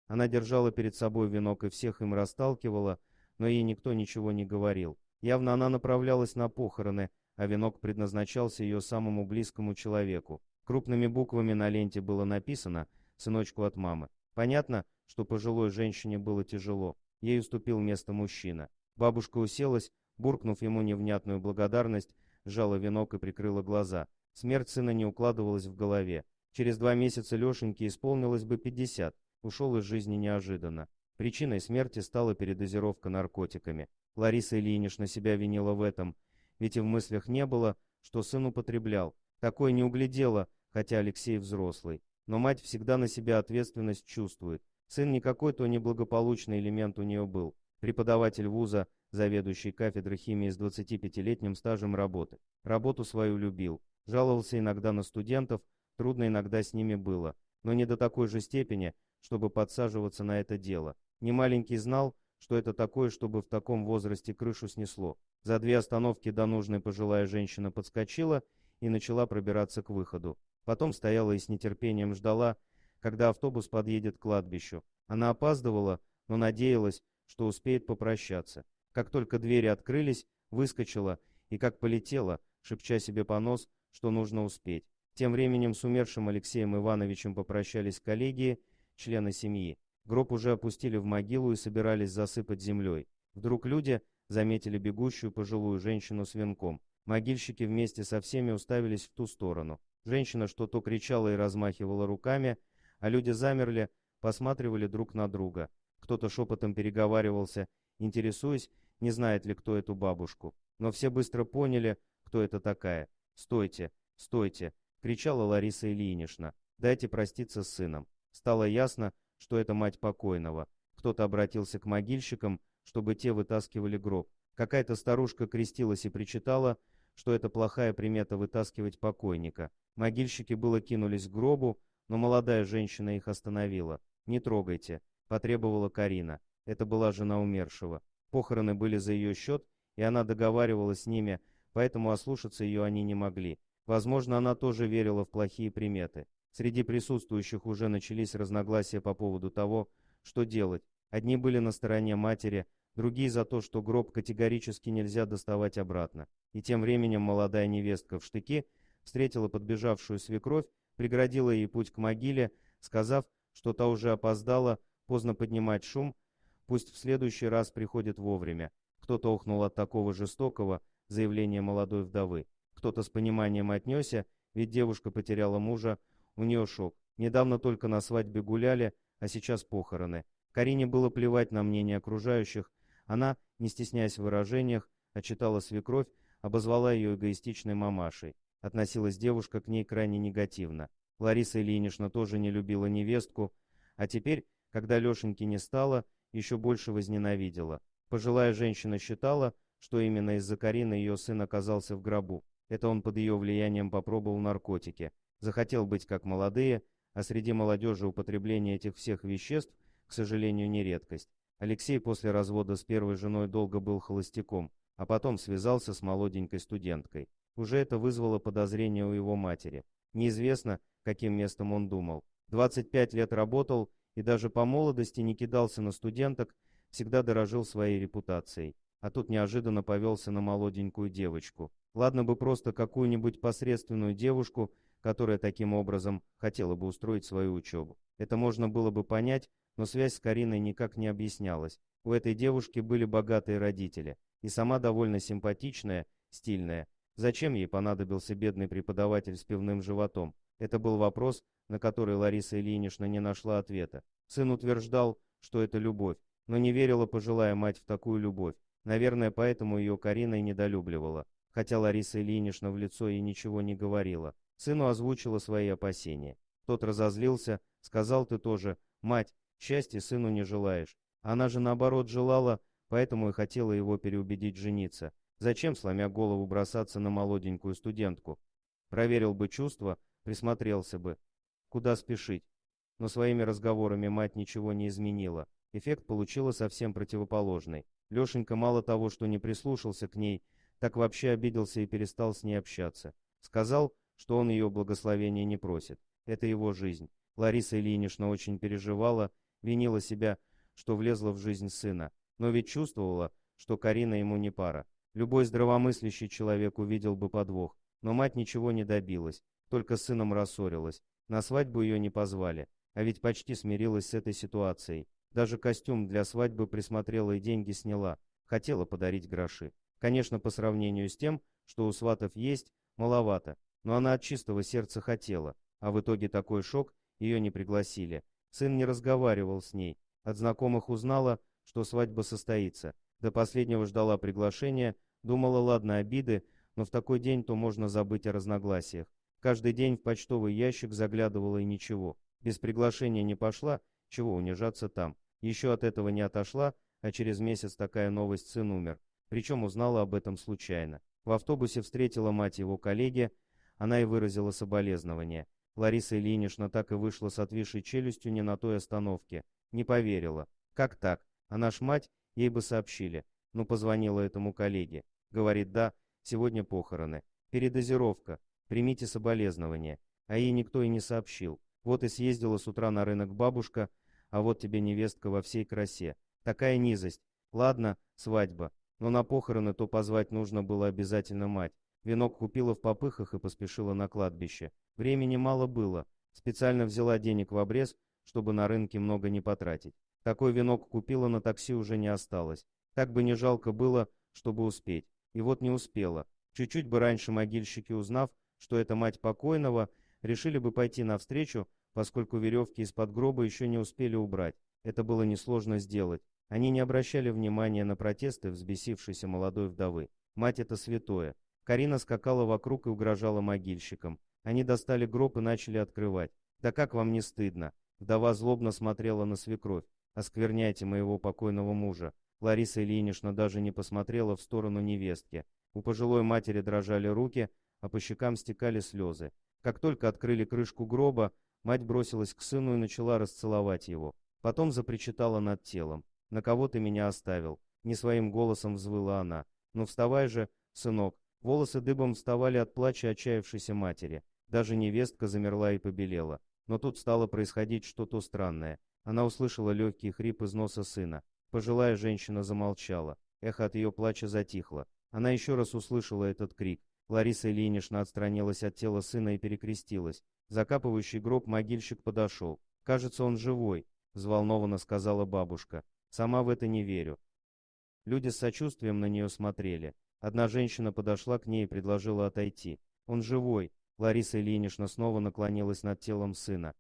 Она держала перед собой венок и всех им расталкивала, но ей никто ничего не говорил. Явно она направлялась на похороны, а венок предназначался ее самому близкому человеку. Крупными буквами на ленте было написано «Сыночку от мамы». Понятно, что пожилой женщине было тяжело. Ей уступил место мужчина. Бабушка уселась, буркнув ему невнятную благодарность, сжала венок и прикрыла глаза. Смерть сына не укладывалась в голове. Через 2 месяца Лешеньке исполнилось бы 50. Ушел из жизни неожиданно. Причиной смерти стала передозировка наркотиками. Лариса Ильинична себя винила в этом, ведь и в мыслях не было, что сын употреблял. Такое не углядела, хотя Алексей взрослый. Но мать всегда на себя ответственность чувствует. Сын не какой-то неблагополучный элемент у нее был. Преподаватель вуза, заведующий кафедрой химии с 25-летним стажем работы. Работу свою любил. Жаловался иногда на студентов, трудно иногда с ними было. Но не до такой же степени, чтобы подсаживаться на это дело. Немаленький знал, что это такое, чтобы в таком возрасте крышу снесло. За 2 остановки до нужной пожилая женщина подскочила и начала пробираться к выходу. Потом стояла и с нетерпением ждала, когда автобус подъедет к кладбищу. Она опаздывала, но надеялась, что успеет попрощаться. Как только двери открылись, выскочила и как полетела, шепча себе под нос, что нужно успеть. Тем временем с умершим Алексеем Ивановичем попрощались коллеги, члены семьи. Гроб уже опустили в могилу и собирались засыпать землей. Вдруг люди заметили бегущую пожилую женщину с венком. Могильщики вместе со всеми уставились в ту сторону. Женщина что-то кричала и размахивала руками, а люди замерли, посматривали друг на друга. Кто-то шепотом переговаривался, интересуясь, не знает ли кто эту бабушку. Но все быстро поняли, кто это такая. «Стойте, стойте!» — кричала Лариса Ильинична. «Дайте проститься с сыном». Стало ясно, что это мать покойного. Кто-то обратился к могильщикам, чтобы те вытаскивали гроб. Какая-то старушка крестилась и причитала, что это плохая примета вытаскивать покойника. Могильщики было кинулись к гробу, но молодая женщина их остановила. «Не трогайте», — потребовала Карина. Это была жена умершего. Похороны были за ее счет, и она договаривалась с ними, поэтому ослушаться ее они не могли. Возможно, она тоже верила в плохие приметы. Среди присутствующих уже начались разногласия по поводу того, что делать. Одни были на стороне матери, другие за то, что гроб категорически нельзя доставать обратно. И тем временем молодая невестка в штыки встретила подбежавшую свекровь, преградила ей путь к могиле, сказав, что та уже опоздала, поздно поднимать шум, пусть в следующий раз приходит вовремя. Кто-то охнул от такого жестокого заявления молодой вдовы. Кто-то с пониманием отнесся, ведь девушка потеряла мужа, у нее шок. Недавно только на свадьбе гуляли, а сейчас похороны. Карине было плевать на мнение окружающих. Она, не стесняясь в выражениях, отчитала свекровь, обозвала ее эгоистичной мамашей. Относилась девушка к ней крайне негативно. Лариса Ильинична тоже не любила невестку, а теперь, когда Лешеньки не стало, еще больше возненавидела. Пожилая женщина считала, что именно из-за Карины ее сын оказался в гробу. Это он под ее влиянием попробовал наркотики. Захотел быть как молодые, а среди молодежи употребление этих всех веществ, к сожалению, не редкость. Алексей после развода с первой женой долго был холостяком, а потом связался с молоденькой студенткой. Уже это вызвало подозрение у его матери. Неизвестно, каким местом он думал. 25 лет работал и даже по молодости не кидался на студенток, всегда дорожил своей репутацией. А тут неожиданно повелся на молоденькую девочку. Ладно бы просто какую-нибудь посредственную девушку, которая таким образом хотела бы устроить свою учебу. Это можно было бы понять, но связь с Кариной никак не объяснялась. У этой девушки были богатые родители, и сама довольно симпатичная, стильная. Зачем ей понадобился бедный преподаватель с пивным животом? Это был вопрос, на который Лариса Ильинична не нашла ответа. Сын утверждал, что это любовь, но не верила пожилая мать в такую любовь. Наверное, поэтому ее Карина и недолюбливала, хотя Лариса Ильинична в лицо ей ничего не говорила. Сыну озвучила свои опасения. Тот разозлился, сказал: «Ты тоже, мать, счастья сыну не желаешь». Она же наоборот желала, поэтому и хотела его переубедить жениться. Зачем, сломя голову, бросаться на молоденькую студентку? Проверил бы чувства, присмотрелся бы. Куда спешить? Но своими разговорами мать ничего не изменила. Эффект получила совсем противоположный. Лешенька мало того, что не прислушался к ней, так вообще обиделся и перестал с ней общаться. Сказал, что он ее благословения не просит. Это его жизнь. Лариса Ильинична очень переживала, винила себя, что влезла в жизнь сына, но ведь чувствовала, что Карина ему не пара. Любой здравомыслящий человек увидел бы подвох, но мать ничего не добилась, только с сыном рассорилась. На свадьбу ее не позвали, а ведь почти смирилась с этой ситуацией. Даже костюм для свадьбы присмотрела и деньги сняла, хотела подарить гроши. Конечно, по сравнению с тем, что у сватов есть, маловато, но она от чистого сердца хотела, а в итоге такой шок, ее не пригласили. Сын не разговаривал с ней, от знакомых узнала, что свадьба состоится. До последнего ждала приглашения, думала, ладно, обиды, но в такой день то можно забыть о разногласиях. Каждый день в почтовый ящик заглядывала и ничего. Без приглашения не пошла, чего унижаться там. Еще от этого не отошла, а через месяц такая новость: сын умер. Причем узнала об этом случайно. В автобусе встретила мать его коллеги, она и выразила соболезнования. Лариса Ильинична так и вышла с отвисшей челюстью не на той остановке. Не поверила. Как так? Она ж мать, ей бы сообщили. Ну, позвонила этому коллеге. Говорит, да, сегодня похороны. Передозировка. Примите соболезнования. А ей никто и не сообщил. Вот и съездила с утра на рынок бабушка, а вот тебе невестка во всей красе. Такая низость. Ладно, свадьба. Но на похороны то позвать нужно было обязательно мать. Венок купила в попыхах и поспешила на кладбище. Времени мало было. Специально взяла денег в обрез, чтобы на рынке много не потратить. Такой венок купила, на такси уже не осталось. Так бы не жалко было, чтобы успеть. И вот не успела. Чуть-чуть бы раньше могильщики, узнав, что это мать покойного, решили бы пойти навстречу, поскольку веревки из-под гроба еще не успели убрать. Это было несложно сделать. Они не обращали внимания на протесты взбесившейся молодой вдовы. Мать — это святое. Карина скакала вокруг и угрожала могильщикам. Они достали гроб и начали открывать. «Да как вам не стыдно?» Вдова злобно смотрела на свекровь. «Оскверняйте моего покойного мужа». Лариса Ильинична даже не посмотрела в сторону невестки. У пожилой матери дрожали руки, а по щекам стекали слезы. Как только открыли крышку гроба, мать бросилась к сыну и начала расцеловать его. Потом запричитала над телом. «На кого ты меня оставил?» Не своим голосом взвыла она. «Ну вставай же, сынок». Волосы дыбом вставали от плача отчаявшейся матери. Даже невестка замерла и побелела. Но тут стало происходить что-то странное. Она услышала легкий хрип из носа сына. Пожилая женщина замолчала. Эхо от ее плача затихло. Она еще раз услышала этот крик. Лариса Ильинична отстранилась от тела сына и перекрестилась. Закапывающий гроб могильщик подошел. «Кажется, он живой», — взволнованно сказала бабушка. «Сама в это не верю». Люди с сочувствием на нее смотрели. Одна женщина подошла к ней и предложила отойти. «Он живой». Лариса Ильинична снова наклонилась над телом сына.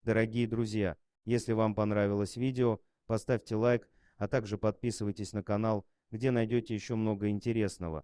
Дорогие друзья, если вам понравилось видео, поставьте лайк, а также подписывайтесь на канал, где найдете еще много интересного.